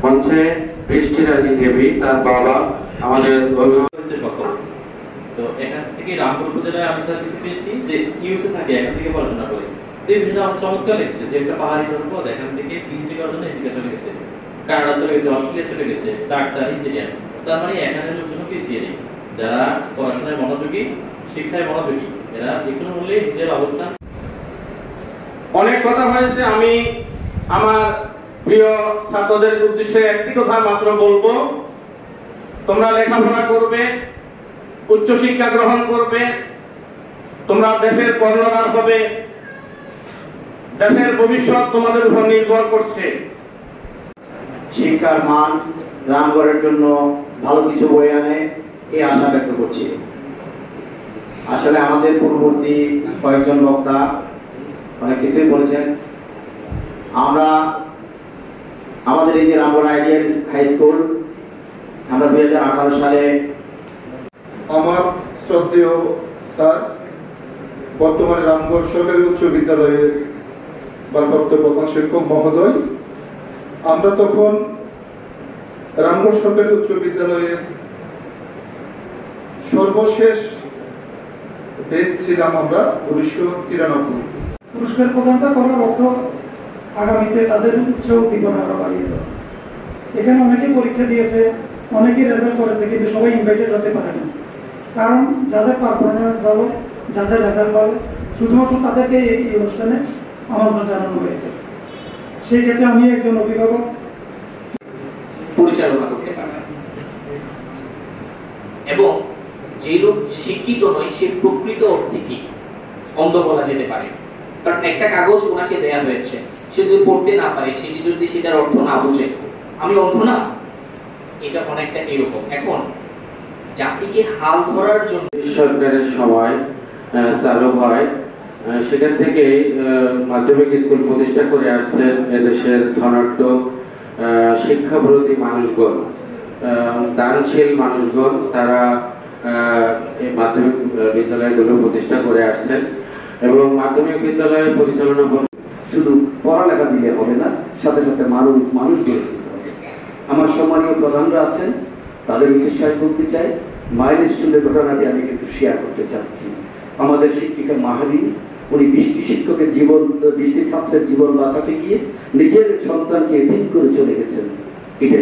মঞ্চে বৃষ্টি রানী দেবী, তার বাবা আমাদের তো এখান থেকে রামপুর উপজেলায় আমি স্যার কিছু পেয়েছি যে ইউএসএ থাকে, এখান থেকে পড়াশোনা করে। তো এই বিষয়টা আমার চমৎকার লেগেছে যে একটা পাহাড়ি জনপদ এখান থেকে পিএইচডি করার জন্য এদিকে চলে গেছে, কানাডা চলে গেছে, অস্ট্রেলিয়া চলে গেছে, ডাক্তার, ইঞ্জিনিয়ার। তার মানে এখানে লোকজন পিছিয়ে নেই, যারা পড়াশোনায় মনোযোগী, শিক্ষায় মনোযোগী, এরা যে কোনো মূল্যে নিজের অবস্থান। অনেক কথা হয়েছে, আমি আমার প্রিয় ছাত্রদের উদ্দেশ্যে একটি কথা মাত্র বলবো, তোমরা লেখাপড়া করবে, উচ্চশিক্ষা গ্রহণ করবে, তোমরা দেশের কর্ণধার হবে, দেশের ভবিষ্যৎ তোমাদের উপর নির্ভর করছে। শিক্ষার মান রামগড়ের জন্য ভালো কিছু বয়ে আনে এই আশা ব্যক্ত করছি। আসলে আমাদের পূর্ববর্তী কয়েকজন বক্তা অনেক কিছুই বলেছেন। আমরা আমাদের এই যে রামগড় আইডিয়াল হাই স্কুল, আমরা 2018 সালে আমার শ্রদ্ধেয় স্যার, বর্তমানে রামগড় সরকারি উচ্চ বিদ্যালয়ের ভারপ্রাপ্ত প্রধান শিক্ষক মহোদয়, আমরা তখন রামগড় সরকারি উচ্চ বিদ্যালয়ের সর্বশেষ বেস ছিলাম আমরা 1993। পুরস্কার প্রদানটা করার অর্থ আগামীতে তাদের উচ্চ উদ্দীপনা আরো বাড়িয়ে দেওয়া। এখানে অনেকে পরীক্ষা দিয়েছে, অনেকে রেজাল্ট করেছে, কিন্তু সবাই ইনভাইটেড হতে পারে না। কারণ যাদের পারফরমেন্স ভালো, যাদের রেজাল্ট ভালো, শুধুমাত্র তাদেরকে এই অনুষ্ঠানে আমন্ত্রণ জানানো হয়েছে। সেই ক্ষেত্রে আমি একজন অভিভাবক পরিচালনা করতে পারবেন, এবং যে লোক শিক্ষিত নয় সে প্রকৃত অর্থে কি অন্ধ বলা যেতে পারে। কারণ একটা কাগজ ওনাকে দেয়া হয়েছে, সে যদি পড়তে না পারে, সে যদি সেটার অর্থ না বুঝে, আমি অন্ধ না, এটা অনেকটা এরকম। এখন জাতিকে হাল ধরার জন্য সরকারের সময় চালু হয়, সেখান থেকে মাধ্যমিক স্কুল প্রতিষ্ঠা করে আসছেন এদেশের ধনাঢ্য শিক্ষাবিরোধী মানুষগণ, দানশীল মানুষগণ, তারা এই মাধ্যমিক বিদ্যালয়গুলো প্রতিষ্ঠা করে আসছেন এবং মাধ্যমিক বিদ্যালয় পরিচালনা শুধু পড়ালেখা দিলে হবে না, সাথে সাথে মানুষ গড়ে তুলতে হবে। আমার সম্মানীয় প্রধানরা আছেন, তাদের উদ্দেশ্যে বলতে চাই, মাইলস্টোনের ঘটনাটি আমি কিন্তু শেয়ার করতে চাচ্ছি। আমাদের শিক্ষিকা মাহারি, উনি 20টি শিক্ষকের জীবন, 20টি ছাত্রের জীবন বাঁচাতে গিয়ে নিজের সন্তানকে এতিম করে চলে গেছেন। এটা